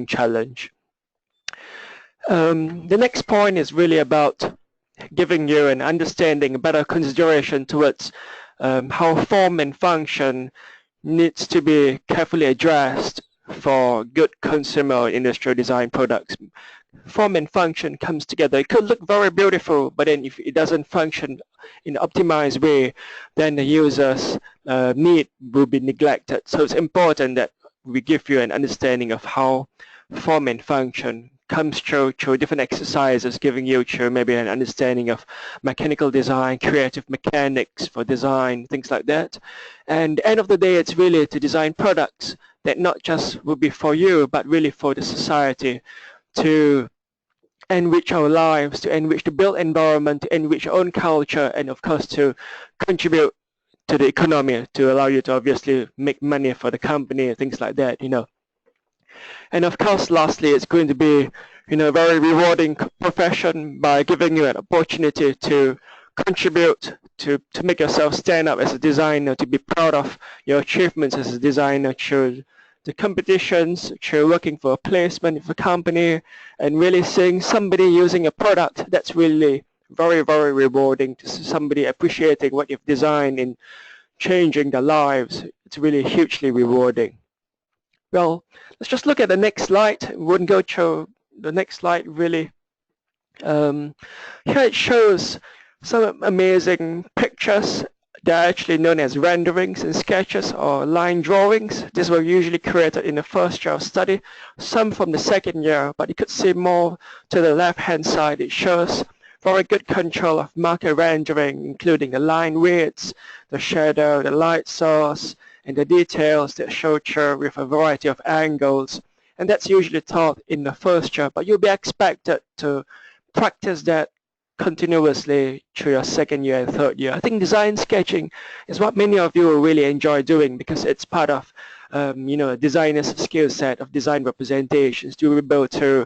challenge. The next point is really about giving you an understanding, a better consideration towards how form and function needs to be carefully addressed for good consumer industrial design products. Form and function comes together. It could look very beautiful, but then if it doesn't function in an optimized way, then the user's need will be neglected. So it's important that we give you an understanding of how form and function comes through different exercises, giving you maybe an understanding of mechanical design, creative mechanics for design, things like that. And at the end of the day, it's really to design products that not just will be for you, but really for the society, to enrich our lives, to enrich the built environment, to enrich our own culture, and of course to contribute to the economy, to allow you to obviously make money for the company, things like that, And of course, lastly, it's going to be, a very rewarding profession by giving you an opportunity to contribute, to make yourself stand up as a designer, to be proud of your achievements as a designer through the competitions, through working for a placement for a company, and really seeing somebody using a product that's really very, very rewarding, to see somebody appreciating what you've designed and changing their lives. It's really hugely rewarding. Well, let's just look at the next slide. We wouldn't go through the next slide really. Here it shows some amazing pictures. They're actually known as renderings and sketches or line drawings. These were usually created in the first year of study, some from the second year, but you could see more to the left-hand side. It shows very good control of marker rendering, including the line widths, the shadow, the light source, and the details that show through with a variety of angles. And that's usually taught in the first year, but you'll be expected to practice that continuously through your second year and third year. I think design sketching is what many of you will really enjoy doing, because it's part of a designer's skill set of design representations, to be able to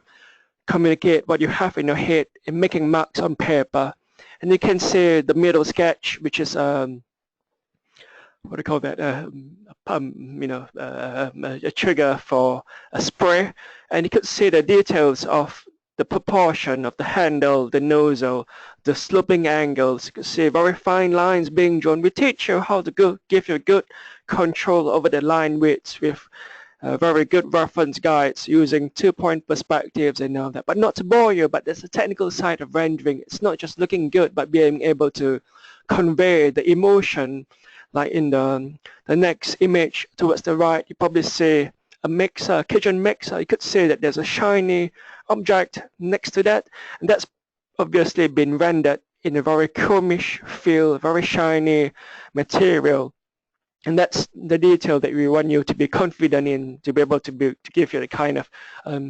communicate what you have in your head and making marks on paper. And you can see the middle sketch, which is what do you call that? A trigger for a spray, and you could see the details of the proportion of the handle, the nozzle, the sloping angles. You can see very fine lines being drawn. We teach you how to give you good control over the line widths with very good reference guides using 2-point perspectives and all that. But not to bore you, but there's a technical side of rendering. It's not just looking good, but being able to convey the emotion. Like in the next image towards the right, you probably see a mixer, kitchen mixer. You could see that there's a shiny object next to that, and that's obviously been rendered in a very chromish feel, very shiny material. And that's the detail that we want you to be confident in, to be able to give you the kind of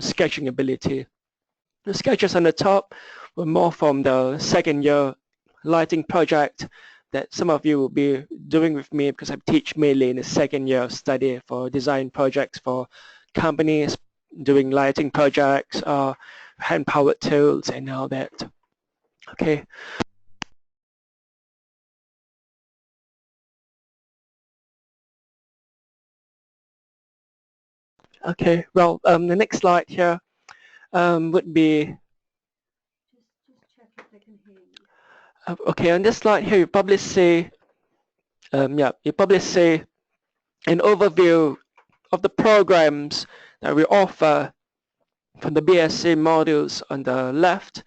sketching ability. The sketches on the top were more from the second year lighting project that some of you will be doing with me, because I teach mainly in the second year of study for design projects for companies, doing lighting projects, hand-powered tools and all that. Okay. Okay, well, the next slide here would be, okay, on this slide here, you probably see, you probably see an overview of the programs that we offer from the BSc modules on the left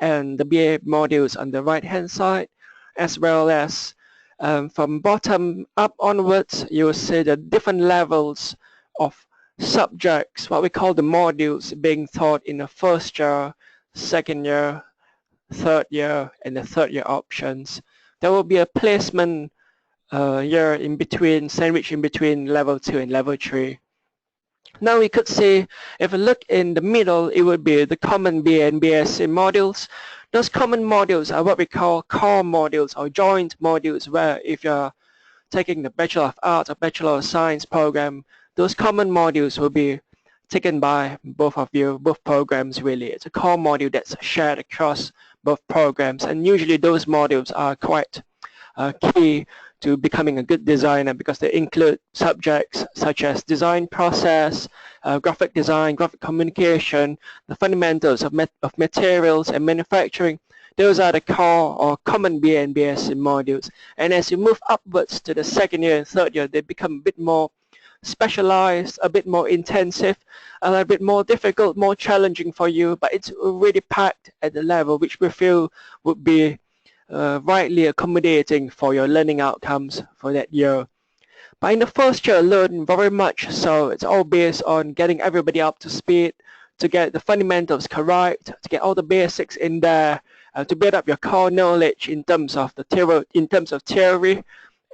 and the BA modules on the right-hand side, as well as from bottom up onwards, you will see the different levels of subjects, what we call the modules, being taught in the first year, second year, third year, and the third year options. There will be a placement year in between, sandwich in between level 2 and level 3. Now we could see, if we look in the middle, it would be the common BA and BSc modules. Those common modules are what we call core modules or joint modules, where if you're taking the Bachelor of Arts or Bachelor of Science program, those common modules will be taken by both of you, both programs really. It's a core module that's shared across both programs, and usually those modules are quite key to becoming a good designer, because they include subjects such as design process, graphic design, graphic communication, the fundamentals of materials and manufacturing. Those are the core or common BA and BSc modules. And as you move upwards to the second year and third year, they become a bit more specialized, a bit more intensive, a little bit more difficult, more challenging for you, but it's really packed at the level which we feel would be rightly accommodating for your learning outcomes for that year. But in the first year alone, very much so, it's all based on getting everybody up to speed, to get the fundamentals correct, to get all the basics in there, to build up your core knowledge in terms of theory,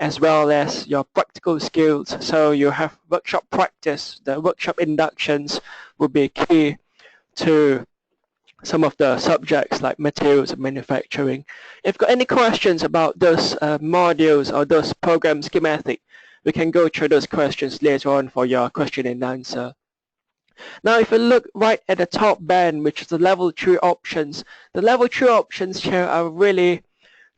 as well as your practical skills. So you have workshop practice. The workshop inductions will be key to some of the subjects like materials and manufacturing. If you've got any questions about those modules or those program schematic, we can go through those questions later on for your question and answer. Now, if you look right at the top band, which is the level 3 options, the level 3 options here are really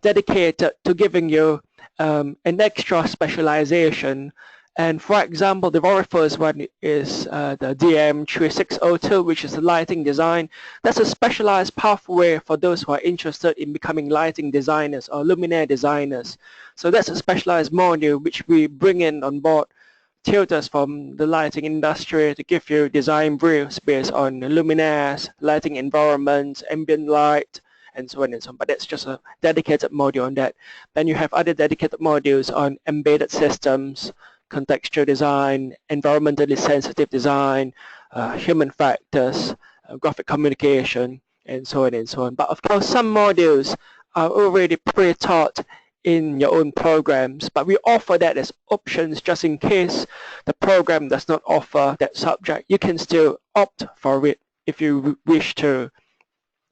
dedicated to giving you an extra specialization. And for example, the very first one is the DM3602, which is the lighting design. That's a specialized pathway for those who are interested in becoming lighting designers or luminaire designers. So that's a specialized module which we bring in on board tutors from the lighting industry to give you design briefs based on luminaires, lighting environments, ambient light, and so on and so on. But that's just a dedicated module on that. Then you have other dedicated modules on embedded systems, contextual design, environmentally sensitive design, human factors, graphic communication, and so on and so on. But of course, some modules are already pre-taught in your own programs, but we offer that as options just in case the program does not offer that subject. You can still opt for it if you wish to.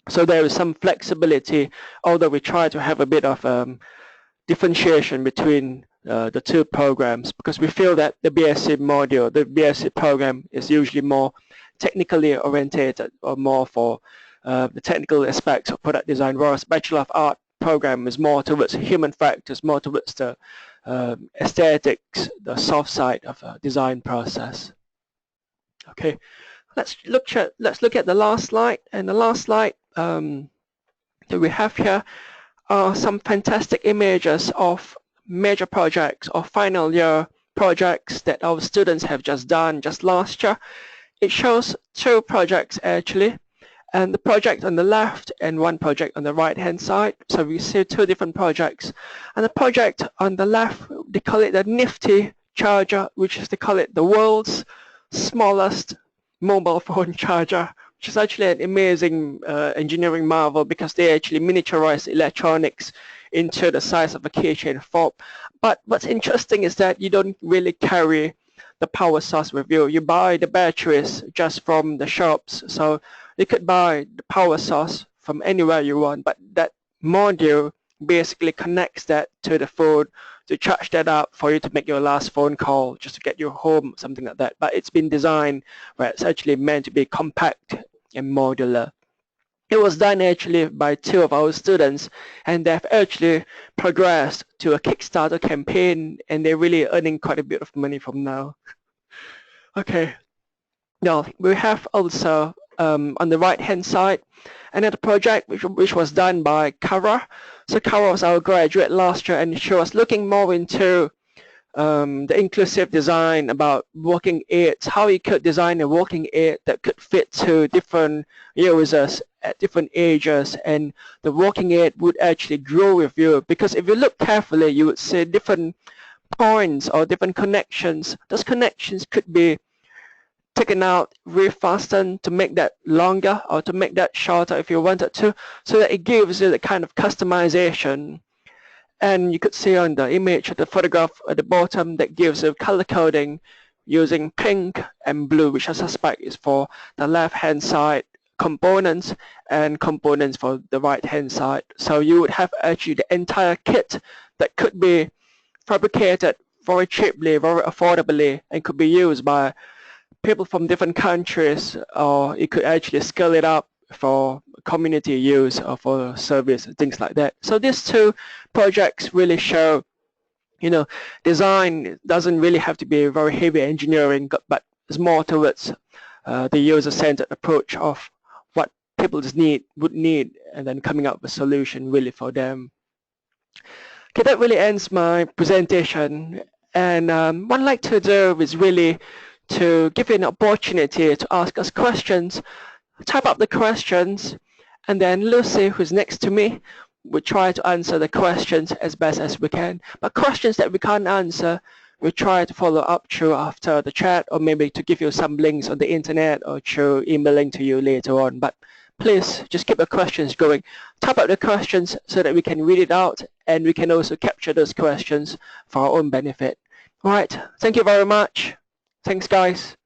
So there is some flexibility, although we try to have a bit of differentiation between the two programs, because we feel that the BSc module, the BSc program is usually more technically orientated or more for the technical aspects of product design, whereas Bachelor of Art program is more towards human factors, more towards the aesthetics, the soft side of a design process. Okay, let's look at the last slide. And the last slide that we have here are some fantastic images of major projects or final year projects that our students have just done just last year. It shows two projects actually, and the project on the left and one project on the right hand side. So we see two different projects, and the project on the left, they call it the Nifty charger, which is, they call it the world's smallest mobile phone charger, which is actually an amazing engineering marvel, because they actually miniaturize electronics into the size of a keychain fob. But what's interesting is that you don't really carry the power source with you. You buy the batteries just from the shops. So you could buy the power source from anywhere you want, but that module basically connects that to the phone to charge that up for you to make your last phone call, just to get you home, something like that. But it's been designed where it's actually meant to be compact and modular. It was done actually by two of our students, and they've actually progressed to a Kickstarter campaign, and they're really earning quite a bit of money from now. Okay, now we have also on the right hand side another project which was done by Kara. So Kara was our graduate last year, and she was looking more into the inclusive design about walking aids, how you could design a walking aid that could fit to different users at different ages, and the walking aid would actually grow with you, because if you look carefully you would see different points or different connections. Those connections could be taken out, refastened to make that longer or to make that shorter if you wanted to, so that it gives you the kind of customization. And you could see on the image, the photograph at the bottom, that gives you color coding using pink and blue, which I suspect is for the left-hand side components and components for the right-hand side. So you would have actually the entire kit that could be fabricated very cheaply, very affordably, and could be used by people from different countries, or you could actually scale it up for community use or for service, things like that. So these two projects really show You know, design doesn't really have to be very heavy engineering, but it's more towards the user-centered approach of what people would need, and then coming up with a solution really for them. Okay, that really ends my presentation. And what I'd like to do is really to give you an opportunity to ask us questions. Type up the questions, and then Lucy, who's next to me, will try to answer the questions as best as we can. But questions that we can't answer, we'll try to follow up through after the chat, or maybe to give you some links on the internet or through emailing to you later on. But please just keep the questions going. Type out the questions so that we can read it out, and we can also capture those questions for our own benefit. All right, thank you very much. Thanks, guys.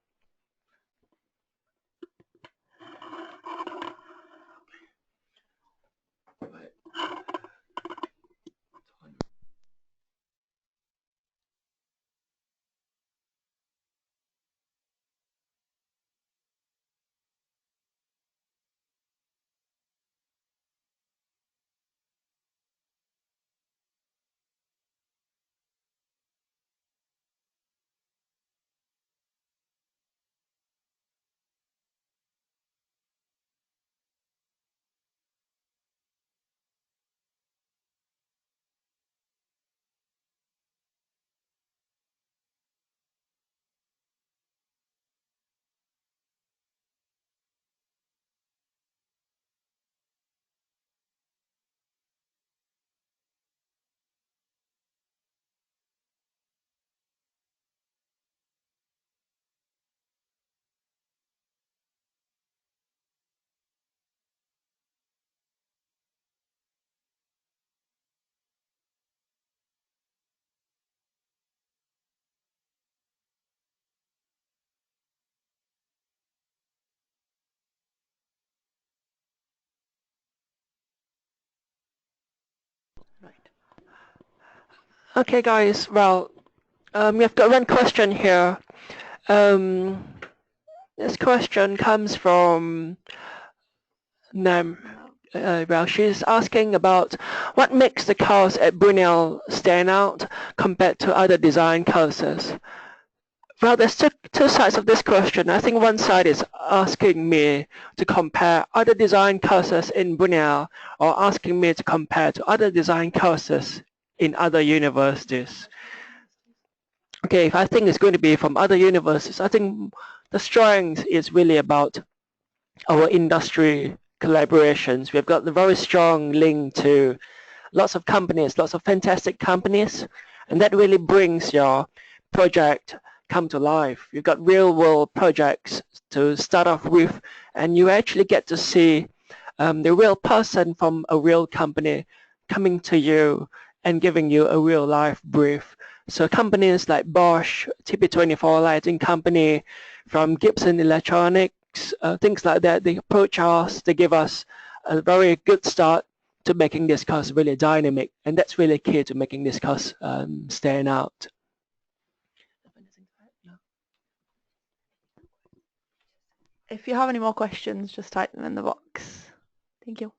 Okay, guys. Well, we've got one question here. Um, this question comes from Nam. Well, she's asking about what makes the cars at Brunel stand out compared to other design courses. Well, there's two sides of this question. I think one side is asking me to compare other design courses in Brunel, or asking me to compare to other design courses in other universities. Okay, if I think it's going to be from other universities, I think the strength is really about our industry collaborations. We've got the very strong link to lots of companies, lots of fantastic companies, and that really brings your project come to life. You've got real world projects to start off with, and you actually get to see the real person from a real company coming to you and giving you a real life brief. So companies like Bosch, TP24 Lighting Company, from Gibson Electronics, things like that, they approach us, they give us a very good start to making this course really dynamic, and that's really key to making this course stand out. If you have any more questions, just type them in the box. Thank you.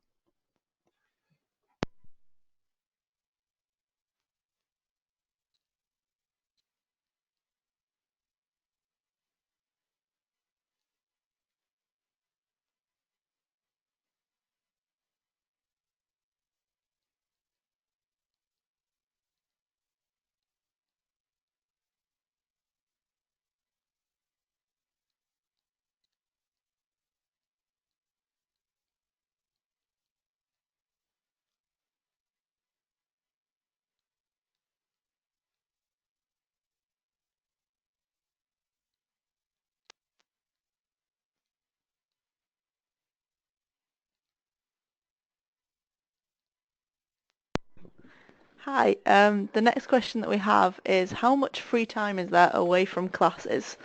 Hi, the next question that we have is how much free time is there away from classes?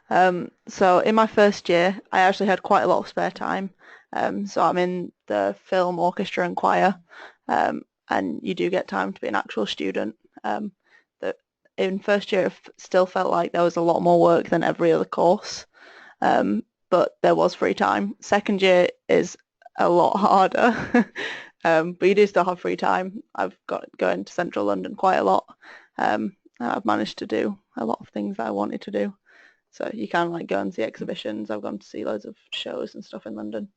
So in my first year, I actually had quite a lot of spare time. So I'm in the film, orchestra and choir, and you do get time to be an actual student. That in first year, it still felt like there was a lot more work than every other course, but there was free time. Second year is a lot harder. But you do still have free time. I've got going to central London quite a lot. I've managed to do a lot of things that I wanted to do. So you can like go and see exhibitions. I've gone to see loads of shows and stuff in London.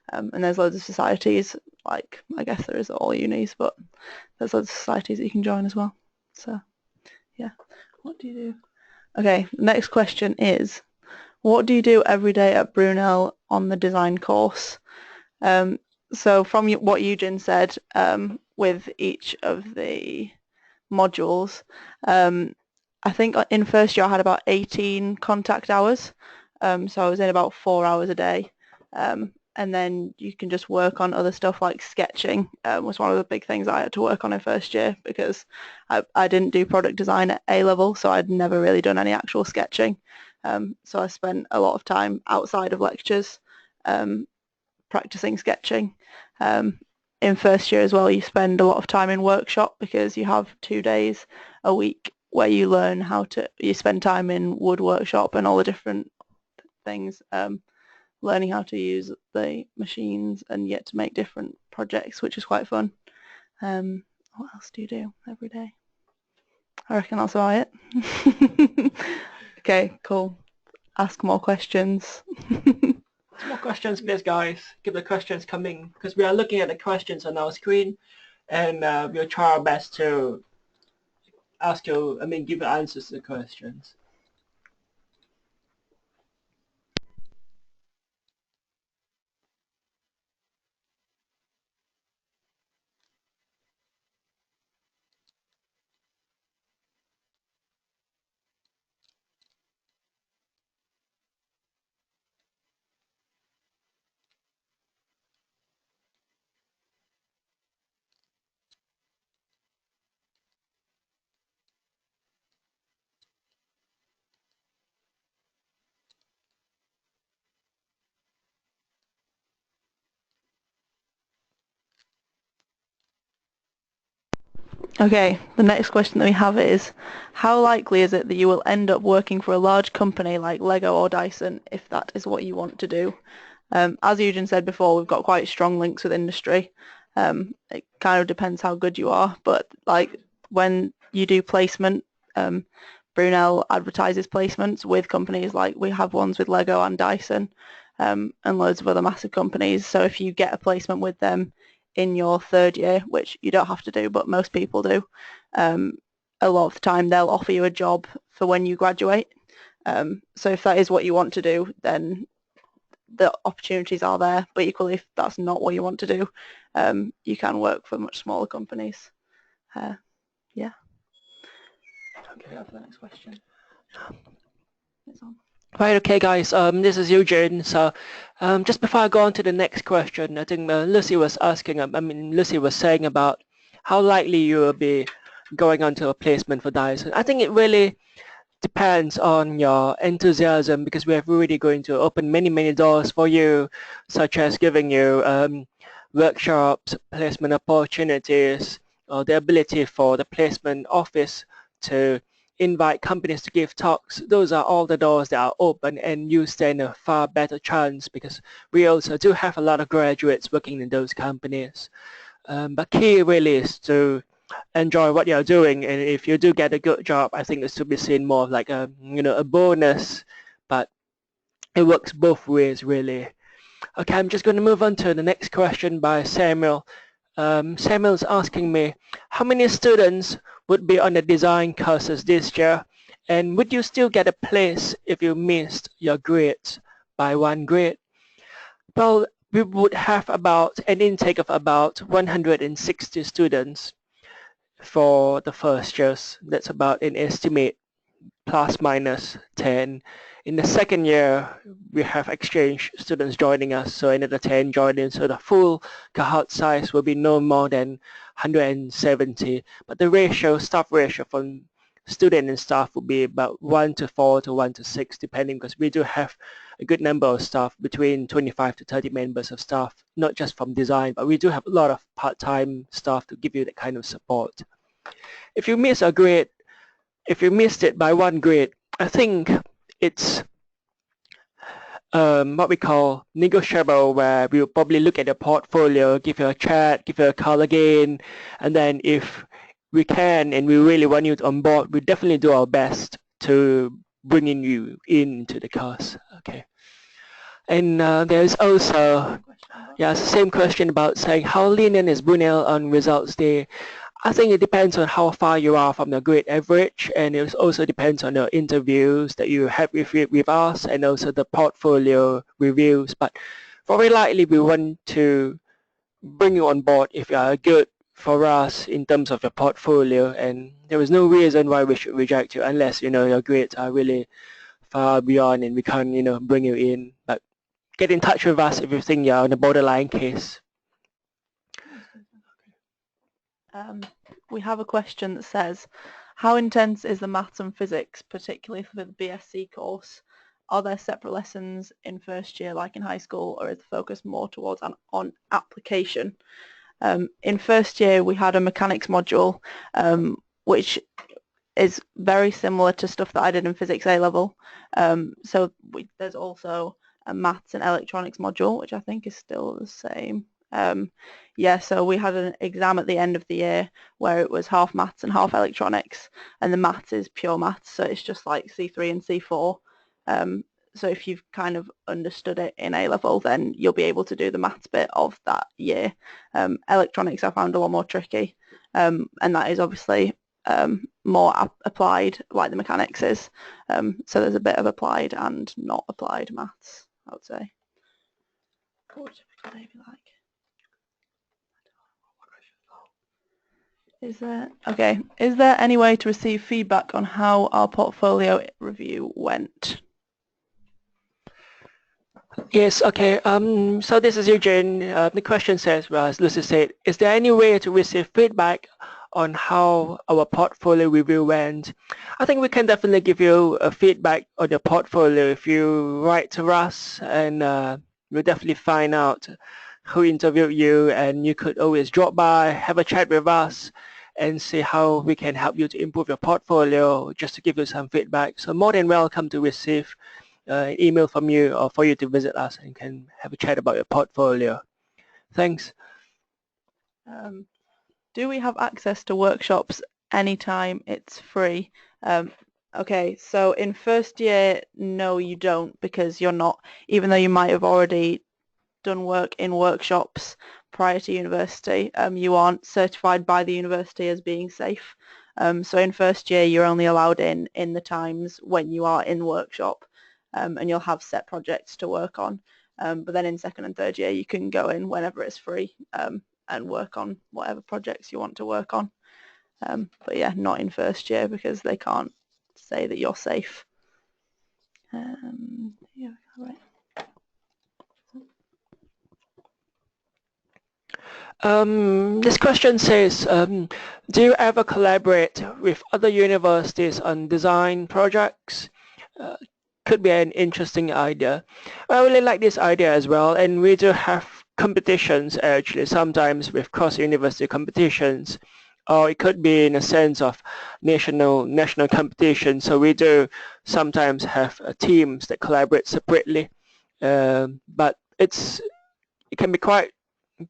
And there's loads of societies, like I guess there is at all unis, but there's loads of societies that you can join as well. So yeah, what do you do? Okay, the next question is, what do you do every day at Brunel on the design course? So from what Eugen said, with each of the modules, I think in first year I had about 18 contact hours, so I was in about 4 hours a day, and then you can just work on other stuff like sketching. Was one of the big things I had to work on in first year because I didn't do product design at A level, so I'd never really done any actual sketching. So I spent a lot of time outside of lectures practicing sketching. In first year as well, you spend a lot of time in workshop because you have 2 days a week where you learn you spend time in wood workshop and all the different things, learning how to use the machines and yet to make different projects, which is quite fun. What else do you do every day? I reckon that's about it. Okay, cool. Ask more questions. Some more questions, please, guys. Keep the questions coming because we are looking at the questions on our screen, and we'll try our best to give the answers to the questions. Okay, the next question that we have is, how likely is it that you will end up working for a large company like Lego or Dyson if that is what you want to do? As Eugen said before, we've got quite strong links with industry. It kind of depends how good you are, but like when you do placement, Brunel advertises placements with companies like we have ones with Lego and Dyson, and loads of other massive companies. So if you get a placement with them in your third year, which you don't have to do, but most people do, a lot of the time they'll offer you a job for when you graduate. So if that is what you want to do, then the opportunities are there, but equally if that's not what you want to do, you can work for much smaller companies. Yeah. Okay, for the next question. It's on. Right, okay, guys. This is Eugene. So, just before I go on to the next question, I think Lucy was asking. Lucy was saying about how likely you will be going on to a placement for Dyson. I think it really depends on your enthusiasm because we are really going to open many doors for you, such as giving you workshops, placement opportunities, or the ability for the placement office to invite companies to give talks. Those are all the doors that are open, and you stand a far better chance because we also do have a lot of graduates working in those companies. But key really is to enjoy what you're doing, and if you do get a good job, I think it's to be seen more of like a bonus, but it works both ways really. Okay, I'm just going to move on to the next question by Samuel. Samuel's asking me, how many students would be on the design courses this year, and would you still get a place if you missed your grades by 1 grade? Well, we would have about an intake of about 160 students for the first years. That's about an estimate plus minus 10. In the second year, we have exchange students joining us, so another 10 joining, so the full cohort size will be no more than 170. But the ratio, staff ratio from student and staff will be about 1 to 4 to 1 to 6, depending, because we do have a good number of staff, between 25 to 30 members of staff, not just from design, but we do have a lot of part-time staff to give you that kind of support. If you miss a grade, if you missed it by 1 grade, I think it's what we call negotiable, where we'll probably look at your portfolio, give you a chat, give you a call again, and then if we can and we really want you on board, we definitely do our best to bringing you into the course. Okay. And there's also, yeah, it's the same question about saying how lenient is Brunel on results day. I think it depends on how far you are from the grade average, and it also depends on the interviews that you have with us and also the portfolio reviews. But very likely we want to bring you on board if you are good for us in terms of your portfolio, and there is no reason why we should reject you unless your grades are really far beyond and we can't bring you in. But get in touch with us if you think you're on a borderline case. We have a question that says, how intense is the maths and physics, particularly for the BSc course? Are there separate lessons in first year like in high school, or is the focus more towards on application? In first year we had a mechanics module, which is very similar to stuff that I did in physics A level. So there's also a maths and electronics module, which I think is still the same. Yeah, so we had an exam at the end of the year where it was half maths and half electronics, and the maths is pure maths, so it's just like C3 and C4. So if you've kind of understood it in A level, then you'll be able to do the maths bit of that year. Electronics I found a lot more tricky, and that is obviously more applied, like the mechanics is. So there's a bit of applied and not applied maths, I would say. What would typically be like? Is there any way to receive feedback on how our portfolio review went? Yes, okay. So this is Eugene. The question says, well, as Lucy said, is there any way to receive feedback on how our portfolio review went? I think we can definitely give you a feedback on your portfolio if you write to us, and we'll definitely find out who interviewed you, and you could always drop by, have a chat with us, and see how we can help you to improve your portfolio, just to give you some feedback. So more than welcome to receive an email from you or for you to visit us and can have a chat about your portfolio. Thanks. Do we have access to workshops anytime it's free? Okay, so in first year, no, you don't, because you're not, even though you might have already done work in workshops prior to university, you aren't certified by the university as being safe. So in first year, you're only allowed in the times when you are in workshop, and you'll have set projects to work on. But then in second and third year, you can go in whenever it's free and work on whatever projects you want to work on. But yeah, not in first year because they can't say that you're safe. Yeah, right. This question says, do you ever collaborate with other universities on design projects? Could be an interesting idea. I really like this idea as well, and we do have competitions actually, sometimes with cross-university competitions, or it could be in a sense of national competition. So we do sometimes have teams that collaborate separately, but it can be quite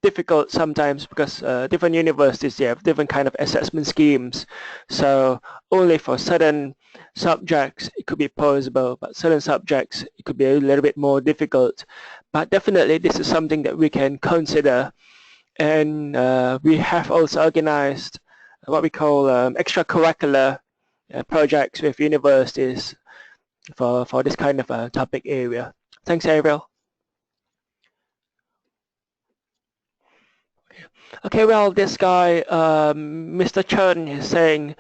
difficult sometimes because different universities, they have different kind of assessment schemes. So only for certain subjects it could be possible, but certain subjects it could be a little bit more difficult. But definitely this is something that we can consider, and we have also organized what we call extracurricular projects with universities for this kind of topic area. Thanks, Ariel. Okay, well, this guy, Mr. Chen, is saying,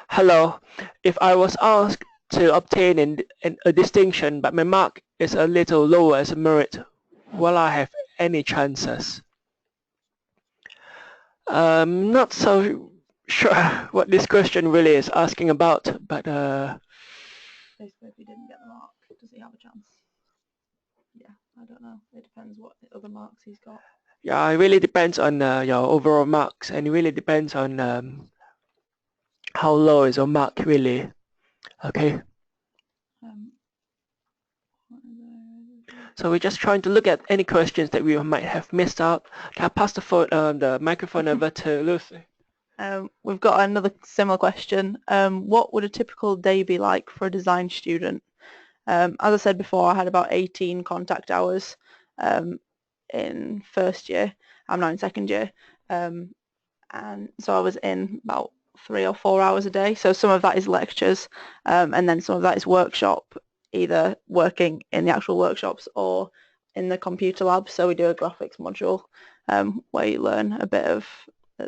hello, if I was asked to obtain a distinction, but my mark is a little lower as a merit, will I have any chances? Not so sure what this question really is asking about, but basically, if he didn't get the mark, does he have a chance? Yeah, I don't know. It depends what other marks he's got. Yeah, it really depends on your overall marks, and it really depends on how low is your mark really. Okay. So we're just trying to look at any questions that we might have missed out. Can I pass the microphone over to Lucy? We've got another similar question. What would a typical day be like for a design student? As I said before, I had about 18 contact hours in first year. I'm now in second year. And so I was in about 3 or 4 hours a day. So some of that is lectures, and then some of that is workshop, either working in the actual workshops or in the computer lab. So we do a graphics module where you learn a bit of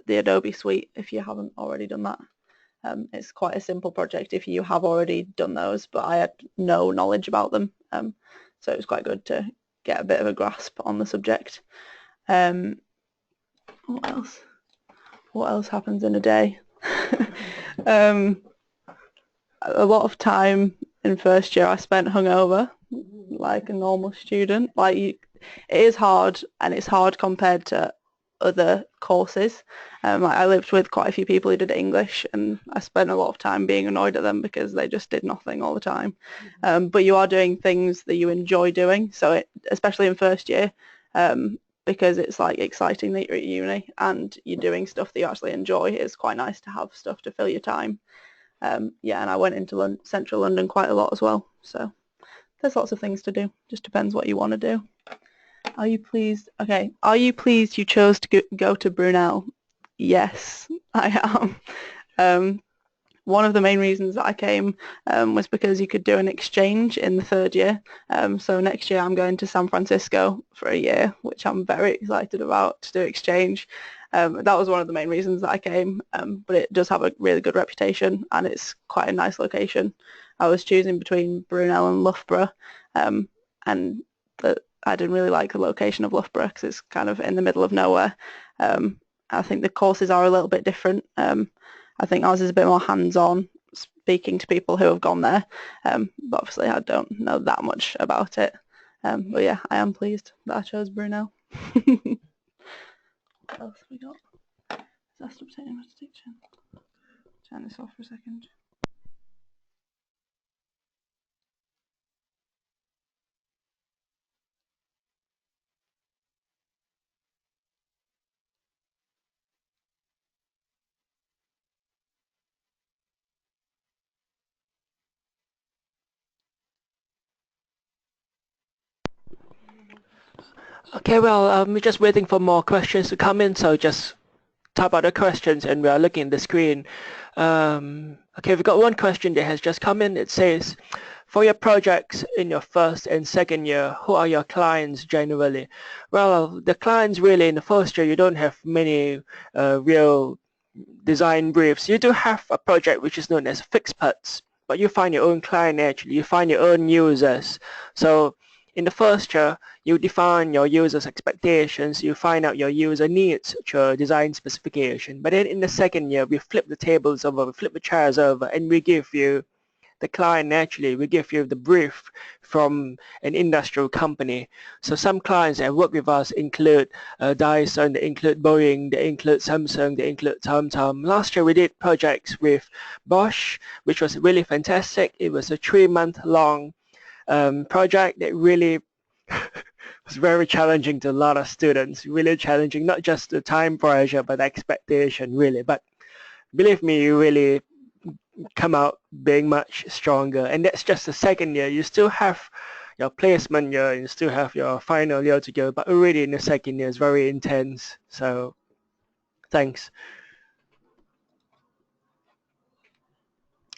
the Adobe suite if you haven't already done that. It's quite a simple project if you have already done those, but I had no knowledge about them. So it was quite good to get a bit of a grasp on the subject. What else? What else happens in a day? A lot of time in first year I spent hungover, like a normal student. It is hard, and it's hard compared to other courses. I lived with quite a few people who did English, and I spent a lot of time being annoyed at them because they just did nothing all the time. But you are doing things that you enjoy doing, so especially in first year, because it's like exciting that you're at uni and you're doing stuff that you actually enjoy. It's quite nice to have stuff to fill your time. Yeah, and I went into central London quite a lot as well, so there's lots of things to do. Just depends what you want to do. Are you pleased? Okay, are you pleased you chose to go to Brunel? Yes, I am. One of the main reasons that I came was because you could do an exchange in the third year. So next year I'm going to San Francisco for a year, which I'm very excited about, to do exchange. That was one of the main reasons that I came, but it does have a really good reputation and it's quite a nice location. I was choosing between Brunel and Loughborough, and I didn't really like the location of Loughborough because it's kind of in the middle of nowhere. I think the courses are a little bit different. I think ours is a bit more hands-on, speaking to people who have gone there, but obviously I don't know that much about it. But yeah, I am pleased that I chose Brunel. What else have we got? Is that stop taking my distinction? Turn this off for a second. Okay, well, we're just waiting for more questions to come in, so just type out the questions and we are looking at the screen. Okay, we've got one question that has just come in. It says, for your projects in your first and second year, who are your clients generally? Well, the clients really in the first year, you don't have many real design briefs. You do have a project which is known as fixed parts, but you find your own client actually, you find your own users. So in the first year, you define your users' expectations, you find out your user needs, your design specification. But then in the second year, we flip the tables over, we flip the chairs over, and we give you the client naturally, we give you the brief from an industrial company. So some clients that work with us include Dyson, they include Boeing, they include Samsung, they include TomTom. Last year we did projects with Bosch, which was really fantastic. It was a 3-month long project that really was very challenging to a lot of students, really challenging, not just the time pressure, but the expectation really. But believe me, you really come out being much stronger. And that's just the second year. You still have your placement year, you still have your final year to go, but already in the second year is very intense. So thanks.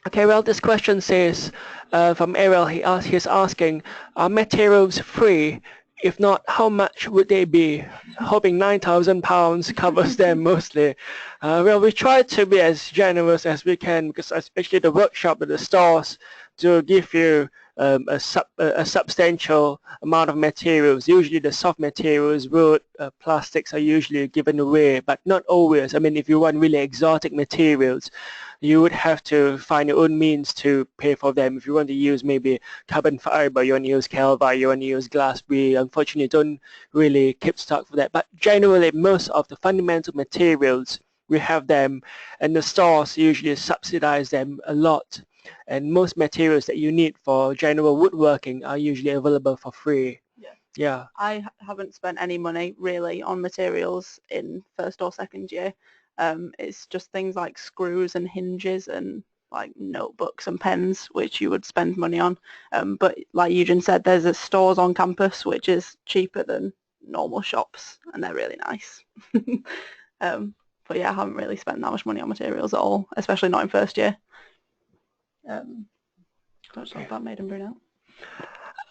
Okay, well, this question says from Ariel, he's asking, are materials free? If not, how much would they be? Hoping £9,000 covers them mostly. Well, we try to be as generous as we can because especially the workshop at the stores to give you a substantial amount of materials. Usually the soft materials, wood, plastics are usually given away, but not always. I mean, if you want really exotic materials, you would have to find your own means to pay for them. If you want to use maybe carbon fiber, you want to use Calvi, you want to use glass, we unfortunately don't really keep stock for that. But generally, most of the fundamental materials, we have them, and the stores usually subsidize them a lot. And most materials that you need for general woodworking are usually available for free. Yeah. I haven't spent any money really on materials in first or second year. It's just things like screws and hinges and like notebooks and pens, which you would spend money on. But like Eugen said, there's a stores on campus which is cheaper than normal shops, and they're really nice. But yeah, I haven't really spent that much money on materials at all, especially not in first year. Don't talk about Made in Brunel.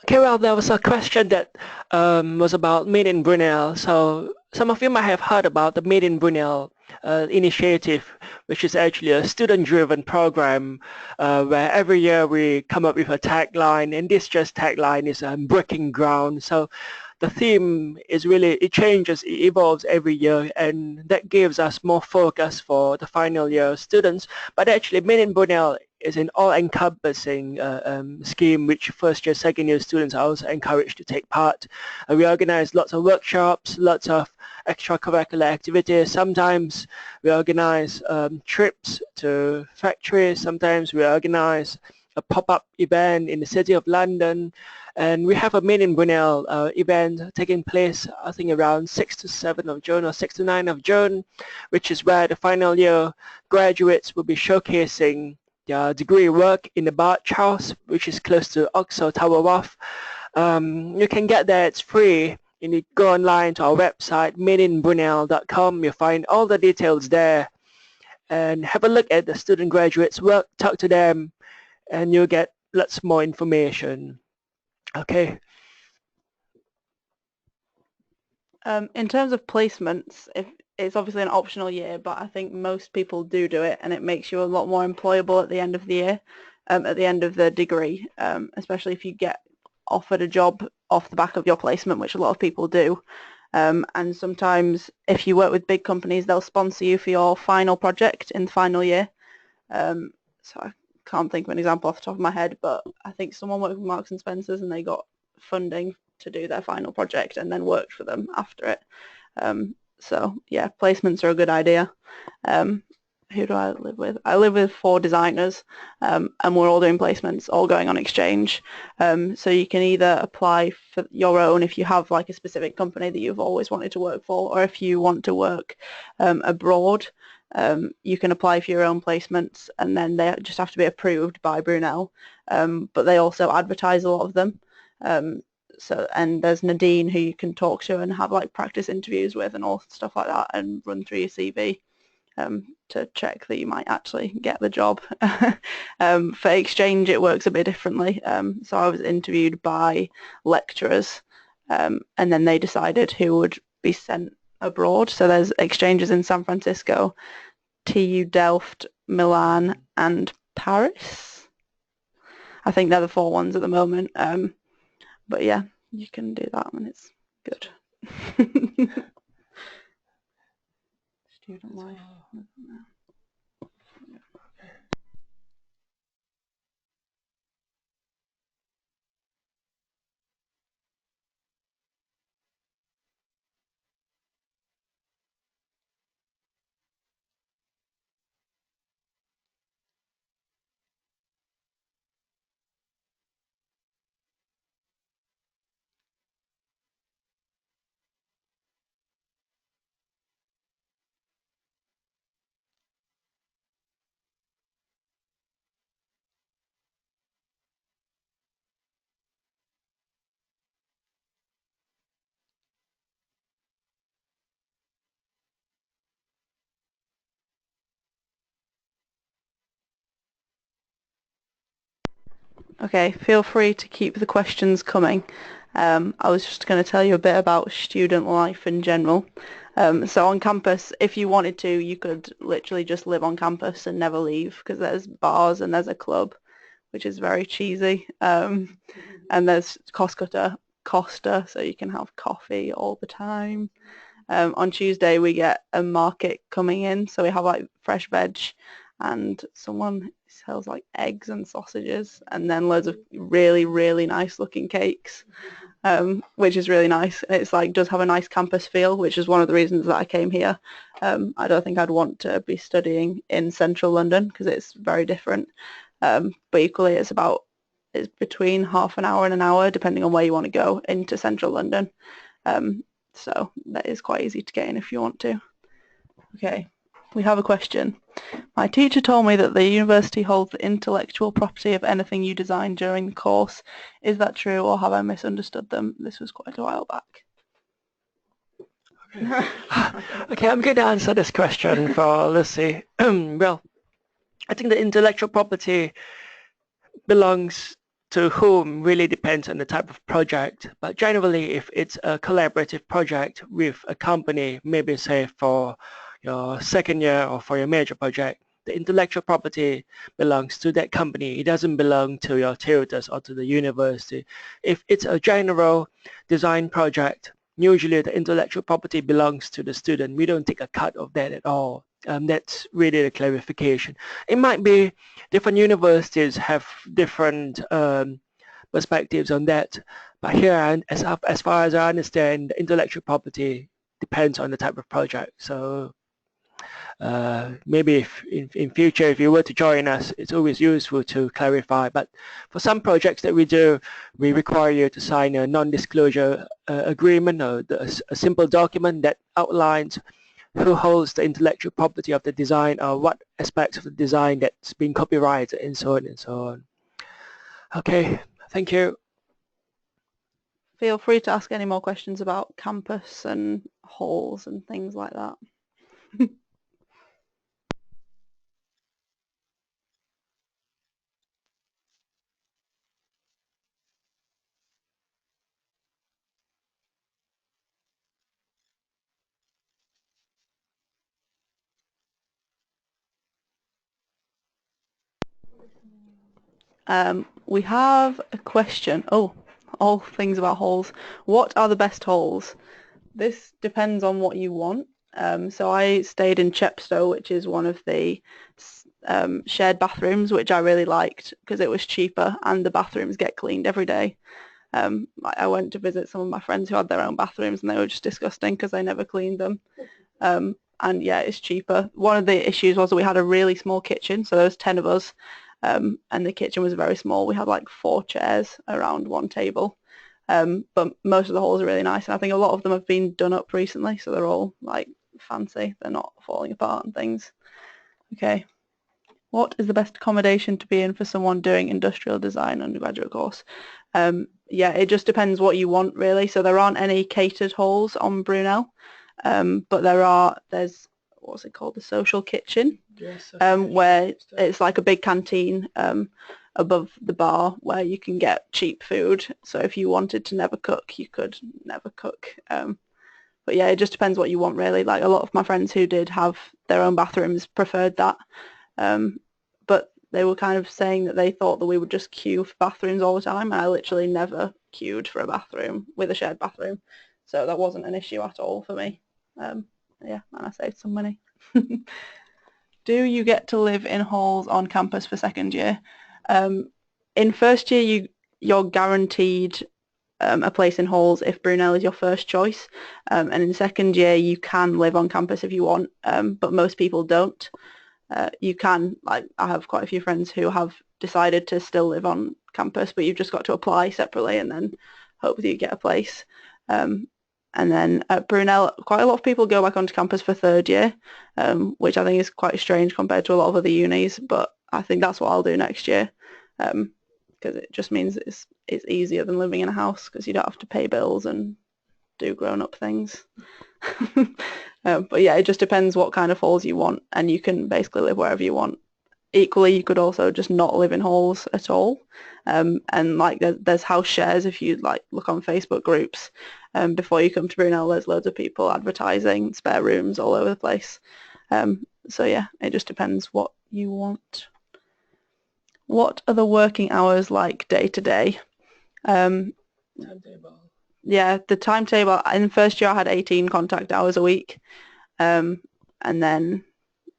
Okay, well, there was a question that was about Made in Brunel. So some of you might have heard about the Made in Brunel initiative, which is actually a student-driven program where every year we come up with a tagline, and this just tagline is breaking ground. So the theme is really, it changes, it evolves every year, and that gives us more focus for the final year students. But actually, Made in Brunel is an all-encompassing scheme which first year, second year students are also encouraged to take part. We organize lots of workshops, lots of extracurricular activities. Sometimes we organize trips to factories. Sometimes we organize a pop-up event in the city of London. And we have a Made in Brunel event taking place, I think, around 6 to 7 of June or 6 to 9 of June, which is where the final year graduates will be showcasing their degree work in the Barge House, which is close to Oxford Tower Wharf. You can get there, it's free. You need to go online to our website, madeinbrunel.com. You'll find all the details there. And have a look at the student graduates' work, talk to them, and you'll get lots more information. Okay. In terms of placements, it's obviously an optional year, but I think most people do it, and it makes you a lot more employable at the end of the year, at the end of the degree, especially if you get offered a job off the back of your placement, which a lot of people do. And sometimes if you work with big companies, they'll sponsor you for your final project in the final year. So I can't think of an example off the top of my head, but I think someone worked with Marks and Spencer's and they got funding to do their final project and then worked for them after it. So yeah, placements are a good idea. Who do I live with? I live with 4 designers, and we're all doing placements, all going on exchange. So you can either apply for your own if you have like a specific company that you've always wanted to work for, or if you want to work abroad, you can apply for your own placements, and then they just have to be approved by Brunel. But they also advertise a lot of them. And there's Nadine who you can talk to and have like practice interviews with and all stuff like that, and run through your CV to check that you might actually get the job. For exchange it works a bit differently. So I was interviewed by lecturers, and then they decided who would be sent abroad. So there's exchanges in San Francisco, TU Delft, Milan and Paris. I think they're the 4 ones at the moment. But yeah, you can do that and it's good. Student life. Okay, feel free to keep the questions coming. I was just going to tell you a bit about student life in general. So on campus, if you wanted to, you could literally just live on campus and never leave, because there's bars and there's a club, which is very cheesy. And there's Costa, so you can have coffee all the time. On Tuesday, we get a market coming in, so we have like fresh veg, and someone sells like eggs and sausages, and then loads of really, really nice looking cakes, which is really nice. It's like does have a nice campus feel, which is one of the reasons that I came here. I don't think I'd want to be studying in central London because it's very different. But equally, it's between half an hour and an hour, depending on where you want to go, into central London. So that is quite easy to get in if you want to. Okay. We have a question. My teacher told me that the university holds the intellectual property of anything you design during the course. Is that true, or have I misunderstood them? This was quite a while back. Okay, I'm going to answer this question for Lucy. Well, I think the intellectual property belongs to whom really depends on the type of project. But generally, if it's a collaborative project with a company, maybe say for your second year or for your major project, the intellectual property belongs to that company. It doesn't belong to your tutors or to the university. If it's a general design project, usually the intellectual property belongs to the student. We don't take a cut of that at all. That's really the clarification. It might be different universities have different perspectives on that. But here, as far as I understand, intellectual property depends on the type of project. So maybe if in future, if you were to join us, it's always useful to clarify. But for some projects that we do, we require you to sign a non-disclosure agreement or a simple document that outlines who holds the intellectual property of the design or what aspects of the design that's been copyrighted and so on and so on. Okay, thank you. Feel free to ask any more questions about campus and halls and things like that. We have a question. Oh, all things about halls. What are the best halls? This depends on what you want. So I stayed in Chepstow, which is one of the shared bathrooms, which I really liked because it was cheaper and the bathrooms get cleaned every day. I went to visit some of my friends who had their own bathrooms and they were just disgusting because they never cleaned them. And yeah, it's cheaper. One of the issues was that we had a really small kitchen, so there was 10 of us, and the kitchen was very small. We had like 4 chairs around one table. But most of the halls are really nice, and I think a lot of them have been done up recently, so they're all like fancy. They're not falling apart and things. Okay. What is the best accommodation to be in for someone doing industrial design undergraduate course? Yeah, it just depends what you want really. So there aren't any catered halls on Brunel, but there's what's it called, the social kitchen, Yes, where it's like a big canteen above the bar where you can get cheap food. So if you wanted to never cook, you could never cook. But yeah, it just depends what you want really. Like a lot of my friends who did have their own bathrooms preferred that. But they were kind of saying that they thought that we would just queue for bathrooms all the time, and I literally never queued for a bathroom with a shared bathroom. So that wasn't an issue at all for me. Yeah, and I saved some money. Do you get to live in halls on campus for second year? In first year, you're guaranteed a place in halls if Brunel is your first choice, and in second year you can live on campus if you want, but most people don't. You can, like I have quite a few friends who have decided to still live on campus, but you've just got to apply separately and then hope that you get a place. And then at Brunel, quite a lot of people go back onto campus for third year, which I think is quite strange compared to a lot of other unis, but I think that's what I'll do next year, because it just means it's easier than living in a house because you don't have to pay bills and do grown-up things. But yeah, it just depends what kind of halls you want, and you can basically live wherever you want. Equally, you could also just not live in halls at all. And like there's house shares if you like look on Facebook groups. Before you come to Brunel, there's loads of people advertising spare rooms all over the place. So yeah, it just depends what you want. What are the working hours like day to day? Timetable. Yeah, the timetable in first year I had 18 contact hours a week, and then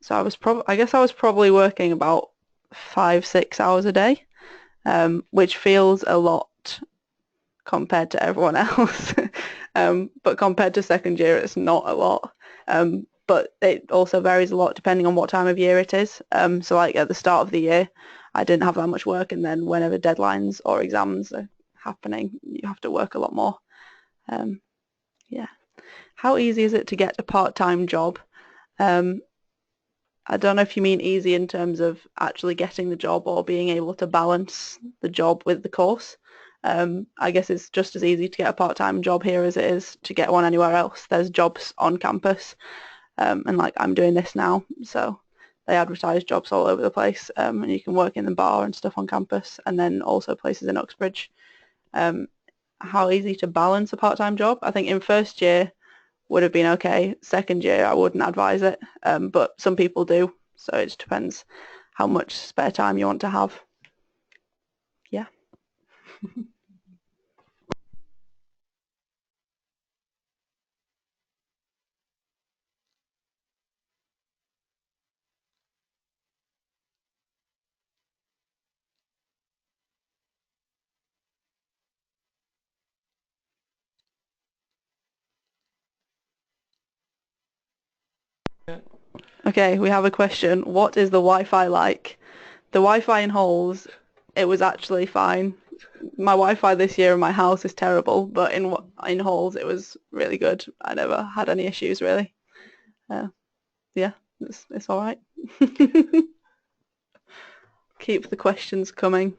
so I guess I was probably working about 5-6 hours a day, which feels a lot compared to everyone else. But compared to second year, it's not a lot. But it also varies a lot depending on what time of year it is. So like at the start of the year, I didn't have that much work, and then whenever deadlines or exams are happening, you have to work a lot more. Yeah. How easy is it to get a part-time job? I don't know if you mean easy in terms of actually getting the job or being able to balance the job with the course. I guess it's just as easy to get a part-time job here as it is to get one anywhere else. There's jobs on campus, and like I'm doing this now, so they advertise jobs all over the place, and you can work in the bar and stuff on campus, and then also places in Uxbridge. How easy to balance a part-time job? I think in first year would have been okay. Second year, I wouldn't advise it, but some people do. So it just depends how much spare time you want to have. Yeah. Okay, we have a question. What is the Wi-Fi like? The Wi-Fi in halls, it was actually fine. My Wi-Fi this year in my house is terrible, but in halls it was really good. I never had any issues really. Yeah, it's all right. Keep the questions coming.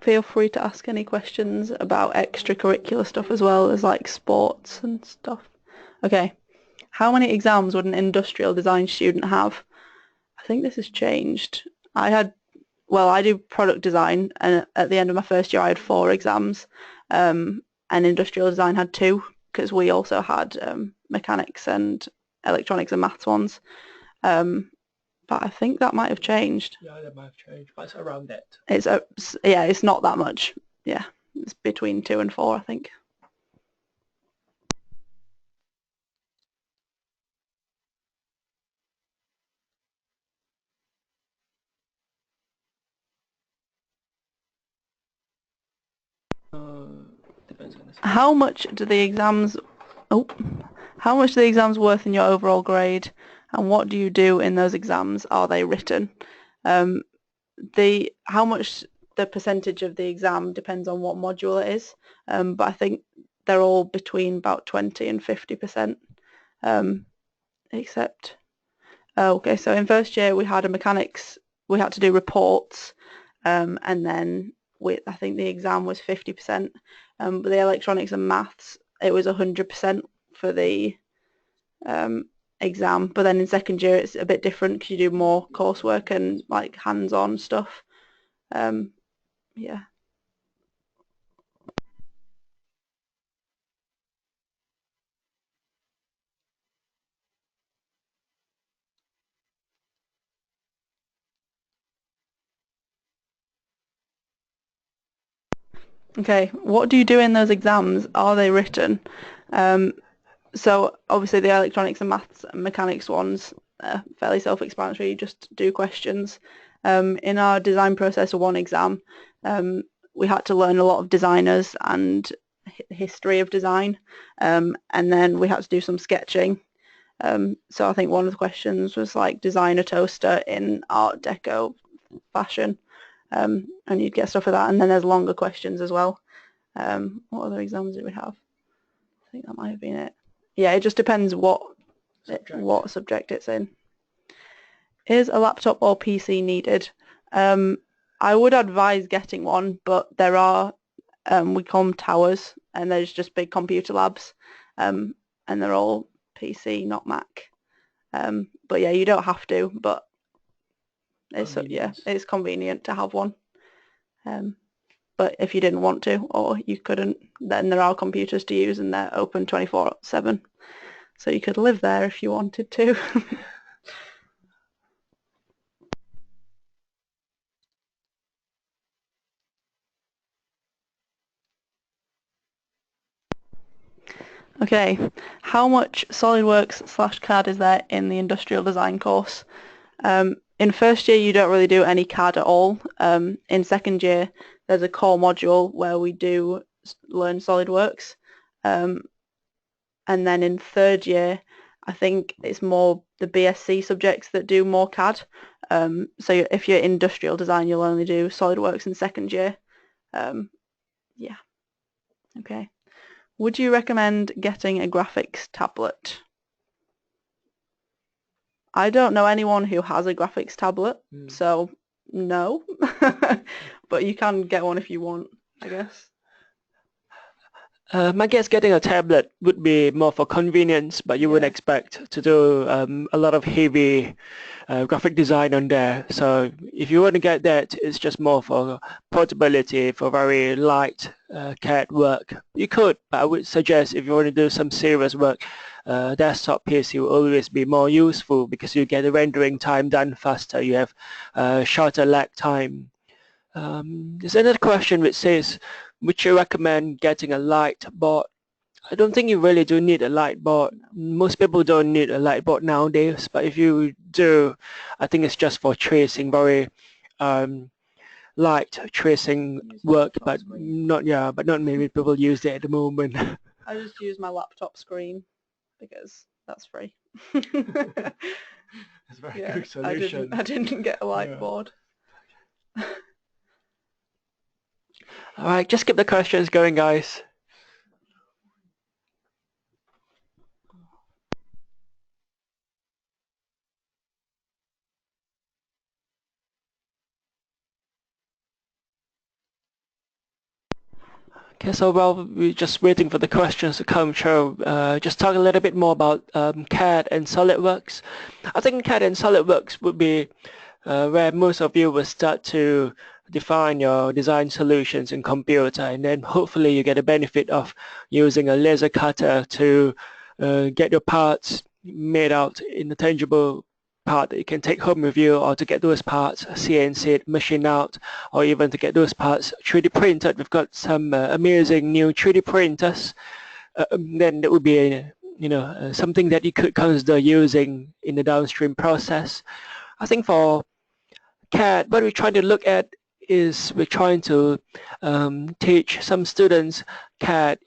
Feel free to ask any questions about extracurricular stuff as well as like sports and stuff. Okay, how many exams would an industrial design student have? I think this has changed. I do product design, and at the end of my first year I had 4 exams, and industrial design had 2 because we also had mechanics and electronics and maths ones. But I think that might have changed. Yeah, that might have changed, but it's around that. Yeah, it's not that much. Yeah, it's between 2 and 4, I think. Depends on this. How much do the exams? Oh, how much are the exams worth in your overall grade, and what do you do in those exams? Are they written? How much the percentage of the exam depends on what module it is, but I think they're all between about 20 and 50%, except okay, so in first year we had a mechanics, we had to do reports, and then I think the exam was 50%, but the electronics and maths it was 100% for the exam. But then in second year it's a bit different because you do more coursework and like hands-on stuff. Yeah. Okay, what do you do in those exams? Are they written? So obviously the electronics and maths and mechanics ones are fairly self-explanatory, you just do questions. In our design process 1 exam, we had to learn a lot of designers and history of design, and then we had to do some sketching. So I think one of the questions was like design a toaster in Art Deco fashion, and you'd get stuff for that, and then there's longer questions as well. What other exams did we have? I think that might have been it. Yeah, it just depends what subject it's in. Is a laptop or PC needed? I would advise getting one, but there are, we call them towers, and there's just big computer labs, and they're all PC, not Mac. But yeah, you don't have to, but it's convenient to have one. But if you didn't want to or you couldn't, then there are computers to use and they're open 24/7. So you could live there if you wanted to. Okay, how much SolidWorks slash CAD is there in the industrial design course? In first year, you don't really do any CAD at all. In second year, there's a core module where we do learn SolidWorks. And then in third year, I think it's more the BSc subjects that do more CAD. So if you're industrial design, you'll only do SolidWorks in second year. Yeah, okay. Would you recommend getting a graphics tablet? I don't know anyone who has a graphics tablet, so no. But you can get one if you want, I guess. I guess getting a tablet would be more for convenience, but you wouldn't expect to do a lot of heavy graphic design on there. So if you want to get that, it's just more for portability, for very light CAD work. You could, but I would suggest if you want to do some serious work, desktop PC will always be more useful because you get the rendering time done faster. You have shorter lag time. There's another question which says, would you recommend getting a light board? I don't think you really do need a light board. Most people don't need a light board nowadays, but if you do, I think it's just for tracing, very light tracing work, but not many people use it at the moment. I just use my laptop screen because that's free. That's a very good solution. I didn't get a light board. All right, just keep the questions going, guys. Okay, so while we're just waiting for the questions to come through, just talk a little bit more about CAD and SolidWorks. I think CAD and SolidWorks would be where most of you will start to define your design solutions in computer, and then hopefully you get a benefit of using a laser cutter to get your parts made out in a tangible part that you can take home with you, or to get those parts CNC'd, machined out, or even to get those parts 3D printed. We've got some amazing new 3D printers. Then it would be something that you could consider using in the downstream process. I think for CAD, what we're trying to look at is we're trying to teach some students CAD,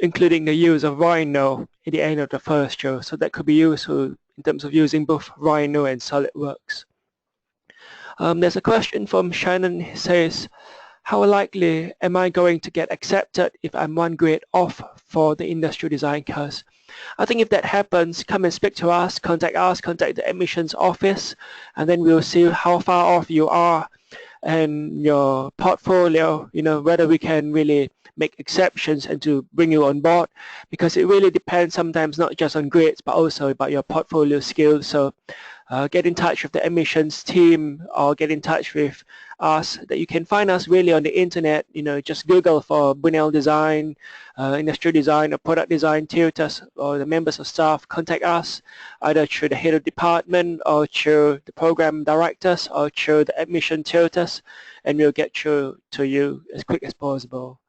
including the use of Rhino at the end of the first year. So that could be useful in terms of using both Rhino and SolidWorks. There's a question from Shannon. He says, how likely am I going to get accepted if I'm one grade off for the industrial design course? I think if that happens, come and speak to us, contact the admissions office, and then we'll see how far off you are and your portfolio, whether we can really make exceptions and to bring you on board, because it really depends sometimes not just on grades but also about your portfolio skills. So get in touch with the admissions team or get in touch with us. That you can find us really on the internet. Just Google for Brunel Design, Industrial Design or Product Design tutors or the members of staff. Contact us either through the head of department or through the program directors or through the admission tutors, and we'll get through to you as quick as possible.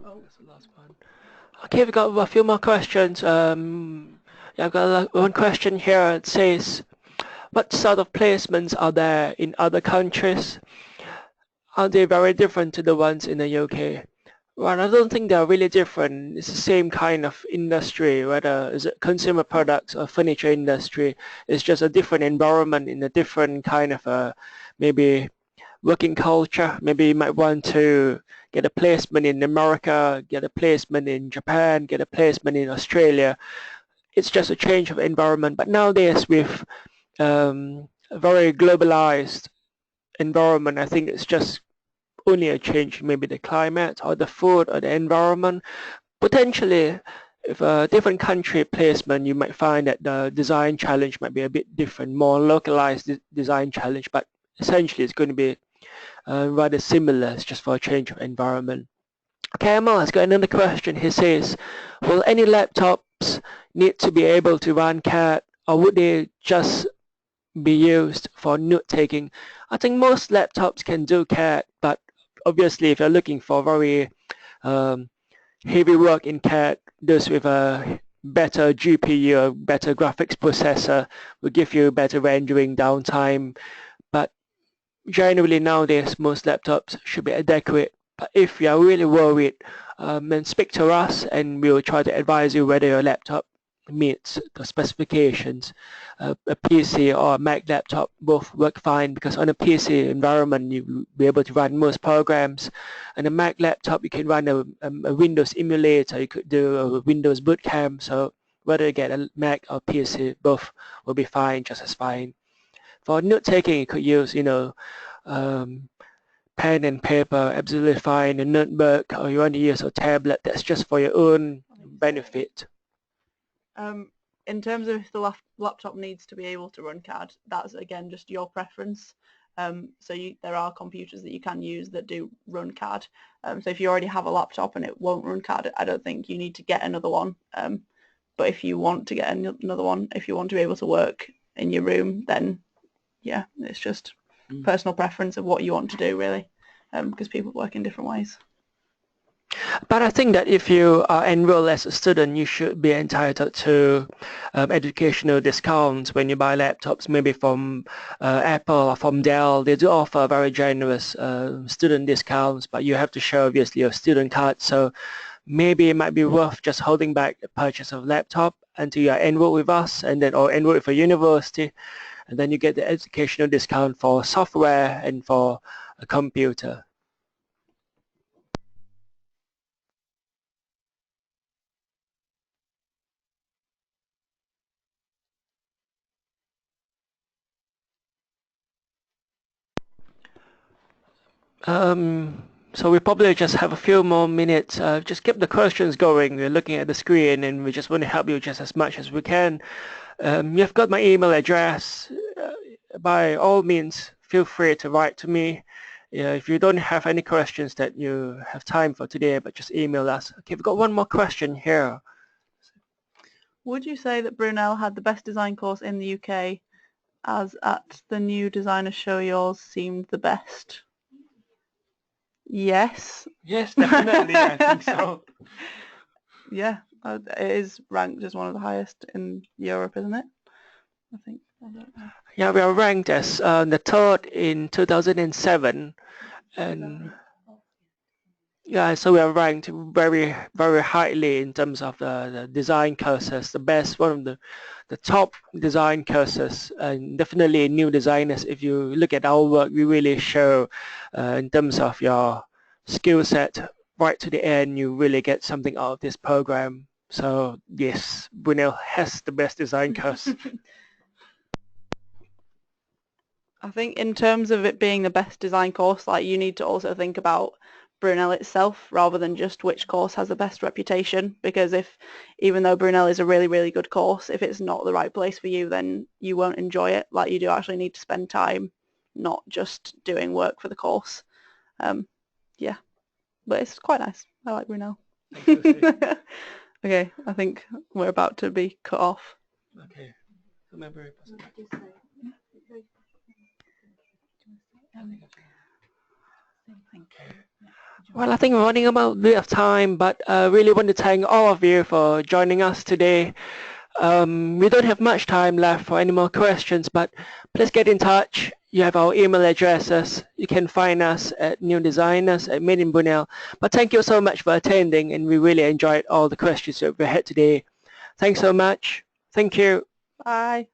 Oh. That's the last one. Okay, we've got a few more questions. Yeah, I've got one question here. It says, what sort of placements are there in other countries? Are they very different to the ones in the UK? Well, I don't think they're really different. It's the same kind of industry, whether it's consumer products or furniture industry. It's just a different environment in a different kind of maybe working culture. Maybe you might want to get a placement in America, get a placement in Japan, get a placement in Australia. It's just a change of environment. But nowadays with a very globalized environment, I think it's just only a change, maybe the climate or the food or the environment. Potentially, if a different country placement, you might find that the design challenge might be a bit different, more localized design challenge, but essentially it's going to be rather similar. It's just for a change of environment. Kamal has got another question. He says, will any laptops need to be able to run CAD, or would they just be used for note taking? I think most laptops can do CAD, but obviously if you're looking for very um, heavy work in CAD, those with a better GPU, a better graphics processor will give you better rendering downtime. But generally nowadays most laptops should be adequate. But if you are really worried, then speak to us and we'll try to advise you whether your laptop meets the specifications. A PC or a Mac laptop both work fine because on a PC environment you'll be able to run most programs. On a Mac laptop you can run a Windows emulator, you could do a Windows boot camp, so whether you get a Mac or PC, both will be fine, just as fine. For note taking you could use, um, pen and paper, absolutely fine, a notebook, or you want to use a tablet, that's just for your own benefit. In terms of if the laptop needs to be able to run CAD, that's again just your preference. So there are computers that you can use that do run CAD. So if you already have a laptop and it won't run CAD, I don't think you need to get another one. But if you want to get another one, if you want to be able to work in your room, then yeah, it's just personal preference of what you want to do really, because people work in different ways. But I think that if you are enrolled as a student, you should be entitled to educational discounts when you buy laptops, maybe from Apple or from Dell. They do offer very generous student discounts, but you have to show obviously your student card. So maybe it might be worth just holding back the purchase of laptop until you are enrolled with us, and then or enrolled with a university, and then you get the educational discount for software and for a computer. So we probably just have a few more minutes. Just keep the questions going. We're looking at the screen and we just want to help you just as much as we can. You've got my email address. By all means, feel free to write to me. If you don't have any questions that you have time for today, but just email us. Okay, we've got one more question here. Would you say that Brunel had the best design course in the UK, as at the new designer show yours seemed the best? Yes. Yes, definitely. I think so. Yeah, it is ranked as one of the highest in Europe, isn't it? I think. I don't know. Yeah, we are ranked as the third in 2007, and yeah, so we are ranked very, very highly in terms of the design courses, the best, one of the top design courses, and definitely new designers. If you look at our work, we really show in terms of your skill set right to the end, you really get something out of this program. So yes, Brunel has the best design course. I think in terms of it being the best design course, like you need to also think about Brunel itself rather than just which course has the best reputation, because if even though Brunel is a really, really good course, if it's not the right place for you, then you won't enjoy it. Like you do actually need to spend time, not just doing work for the course. Yeah, but it's quite nice. I like Brunel. Okay, I think we're about to be cut off. Okay. Well, I think we're running about a bit of time, but I really want to thank all of you for joining us today. We don't have much time left for any more questions, but please get in touch. You have our email addresses. You can find us at New Designers at Made in Brunel. But thank you so much for attending, and we really enjoyed all the questions that we had today. Thanks so much. Thank you. Bye.